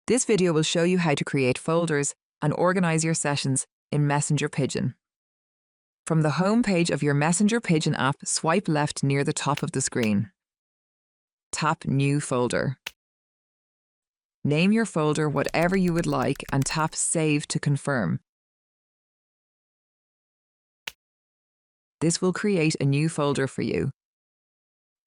This video will show you how to create folders and organize your sessions in Messenger Pigeon. From the home page of your Messenger Pigeon app, swipe left near the top of the screen. Tap New Folder. Name your folder whatever you would like and tap Save to confirm. This will create a new folder for you.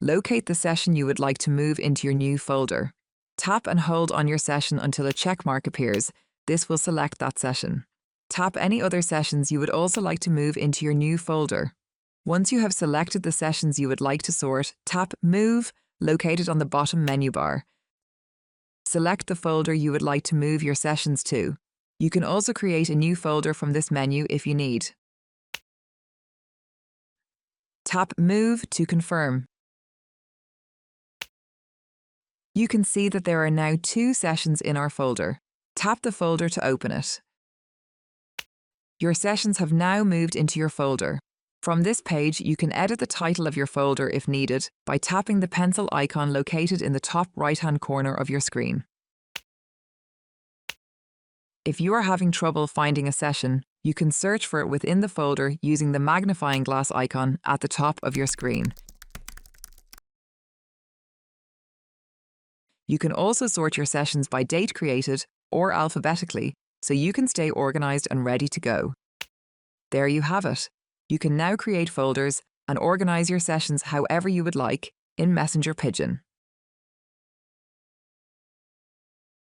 Locate the session you would like to move into your new folder. Tap and hold on your session until a check mark appears. This will select that session. Tap any other sessions you would also like to move into your new folder. Once you have selected the sessions you would like to sort, tap Move, located on the bottom menu bar. Select the folder you would like to move your sessions to. You can also create a new folder from this menu if you need. Tap Move to confirm. You can see that there are now 2 sessions in our folder. Tap the folder to open it. Your sessions have now moved into your folder. From this page, you can edit the title of your folder if needed by tapping the pencil icon located in the top right-hand corner of your screen. If you are having trouble finding a session, you can search for it within the folder using the magnifying glass icon at the top of your screen. You can also sort your sessions by date created or alphabetically, so you can stay organized and ready to go. There you have it. You can now create folders and organize your sessions however you would like in Messenger Pigeon.